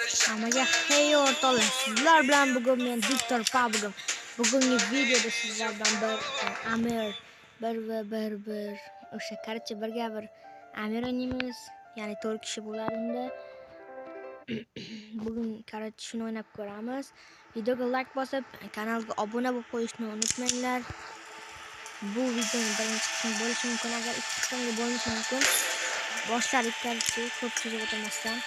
Hammaga hey o'rtoqlar, sizlar bilan bugun men Viktor Pavlov. Bugungi videoda sizlardan bir Amir bir o'sha qarchi birga bir Amir o'ynaymiz. Ya'ni 4 kishi bo'ladi unda. Bugun qarchi shuni o'ynab ko'ramiz. Videoga like bosib, kanalga obuna bo'lib qo'yishni unutmanglar. Bu videoning birinchi qismi bo'lishi mumkin, agar ikki qismga bo'linishi mumkin. Boshlar ikkitasi ko'p so'zib o'tmasdan.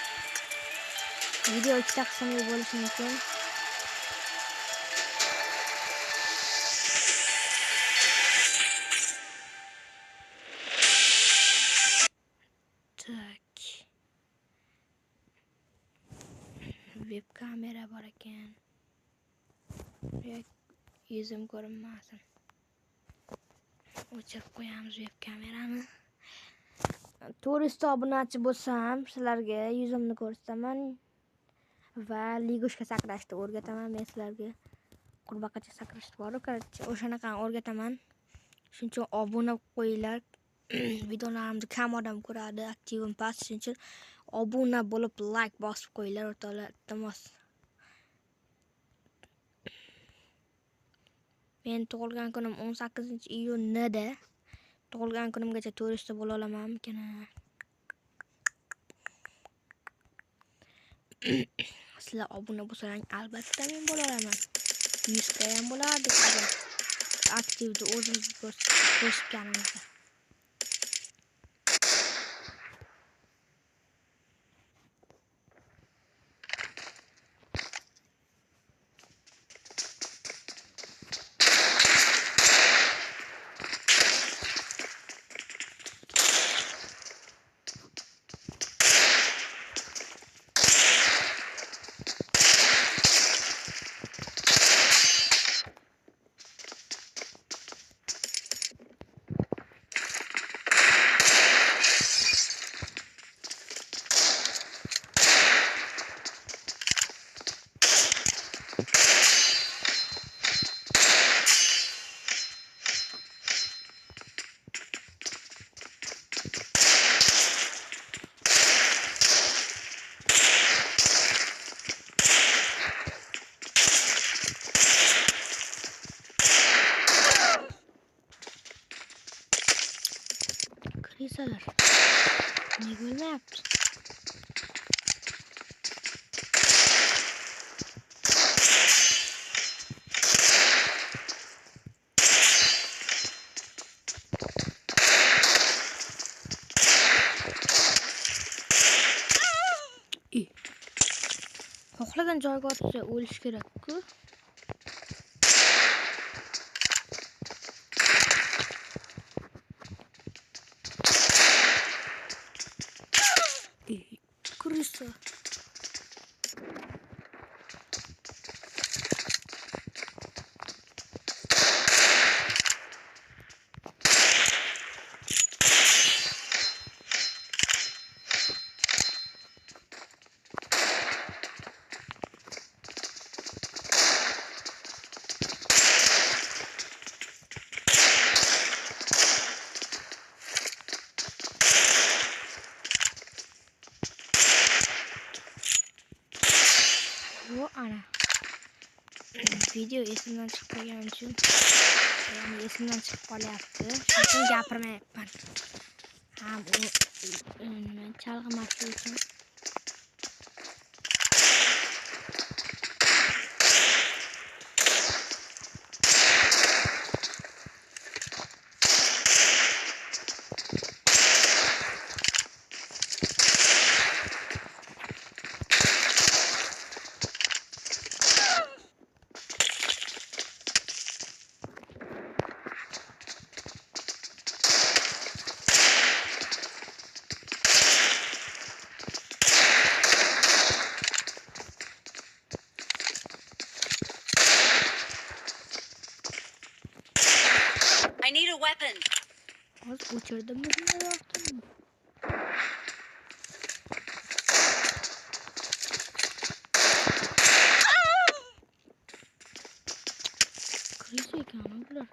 Video ikkita qismga bo'lishi mumkin. Tak. Web kamera bor ekan. Yuzim ko'rinmasin. O'chirib qo'yamiz web kamerani. To'g'risi obunachi bo'lsam, sizlarga yuzimni ko'rsataman va ligoshka sakrashni o'rgataman. Men sizlarga qurbaqacha sakrashni bor, o'shanaqa o'rgataman. Shuning uchun obuna qo'yinglar. Videolarimni kam odam ko'radi, aktivim past, shuning uchun obuna bo'lib like bosib qo'yinglar o'rtoqlar, iltimos. Men tug'ilgan kunim 18-iyunda. Tug'ilgan kunimgacha turistda bo'la olamanmikin? Sizlar obuna bo'lsalaring, albatta men bo'la olaman. 100 ta ham bo'ladi. Aktivni o'zimizni ko'rsatganimizda. Krisalar. Ne görmeyapti? Xohlagan joyga otsa o'lish kerak-ku. Krisa. Ana. Video esimdan chiqib qolgani uchun, ya'ni esimdan chiqib qolyapti. Shuning uchun gapirmayapman. Ham nima chalg'imaslik uchun. I need a weapon. Az uçurdum mu diye baktım. Kriz zekalı.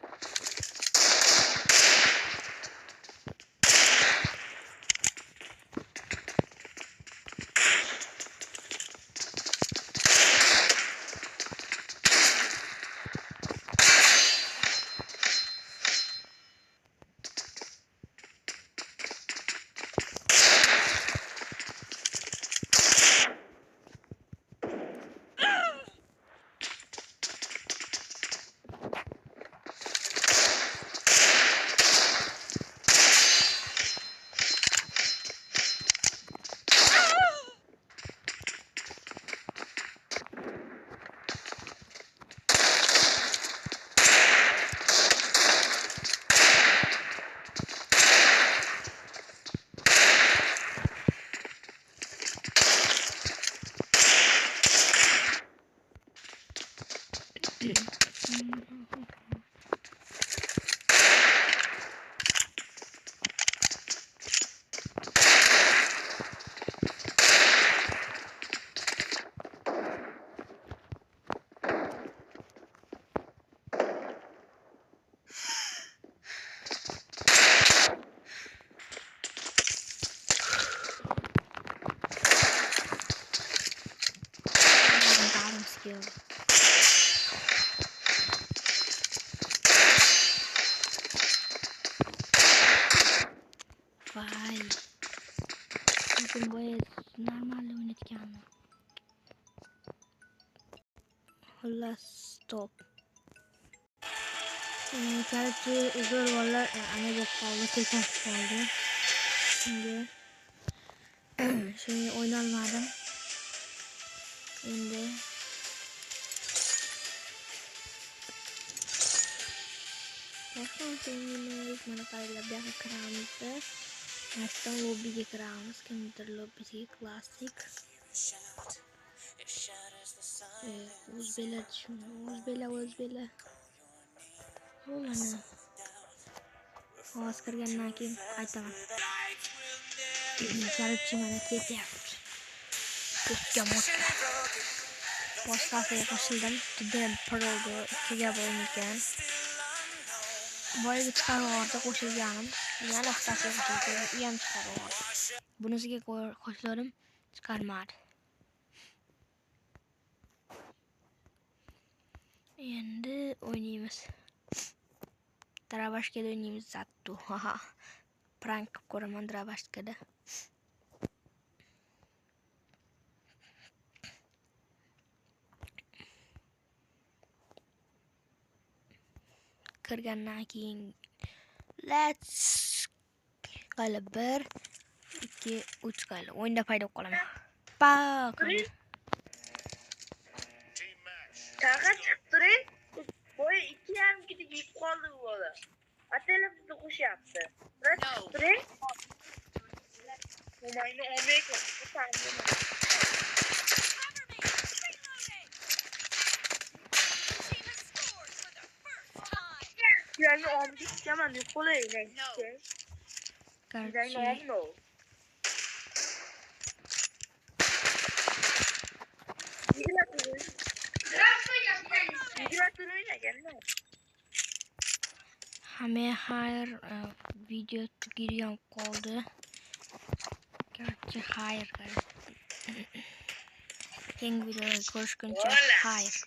Bottom skill. Vay. Bugün bu normalde oynatganman. Xullas stop. Короче, zo'r bolalar ana bo'lib qoldi, kelib qoldi. Şimdi oynolmadim. Endi mana qaranglar, bu yoqqa kiramiz-da. Ashton lobbiga kiramiz. Kimdir lobbisiga klassik. O'zbeklar tushun. O'zbeklar. Bu mana. Ovoz kirgandan keyin qaytaman. Короче, mana ketyapti. Postasiga qo'shildim. Judayam pro'ga ikkiga bo'lingan. Boyga chiqarib qo'shilganim. Yana postasiga qo'shildim. U ham chiqarib. Bunisiga qo'shildim, chiqarmadi. Endi o'ynaymiz. Darabashkada o'ynaymiz zattu. Haha. Prank qilib ko'raman Darabashkada. Kirgandan keyin let's qilib 1 2 3 qilib o'yinda paydo qolaman. Pa. Taqa chiqib turing. Boy 2,5 kg yeb qoldi bu bola. Atelefonni qo'shyapti. Chiqib turing. Mo'mayni olmaydi. Yani olmaydi. Hemen yukarıya gideceğiz. Yani olmuyor. Hamma hayır video girgan qoldi. Gerçi hayır. Yangi videoda ko'rishguncha hayır.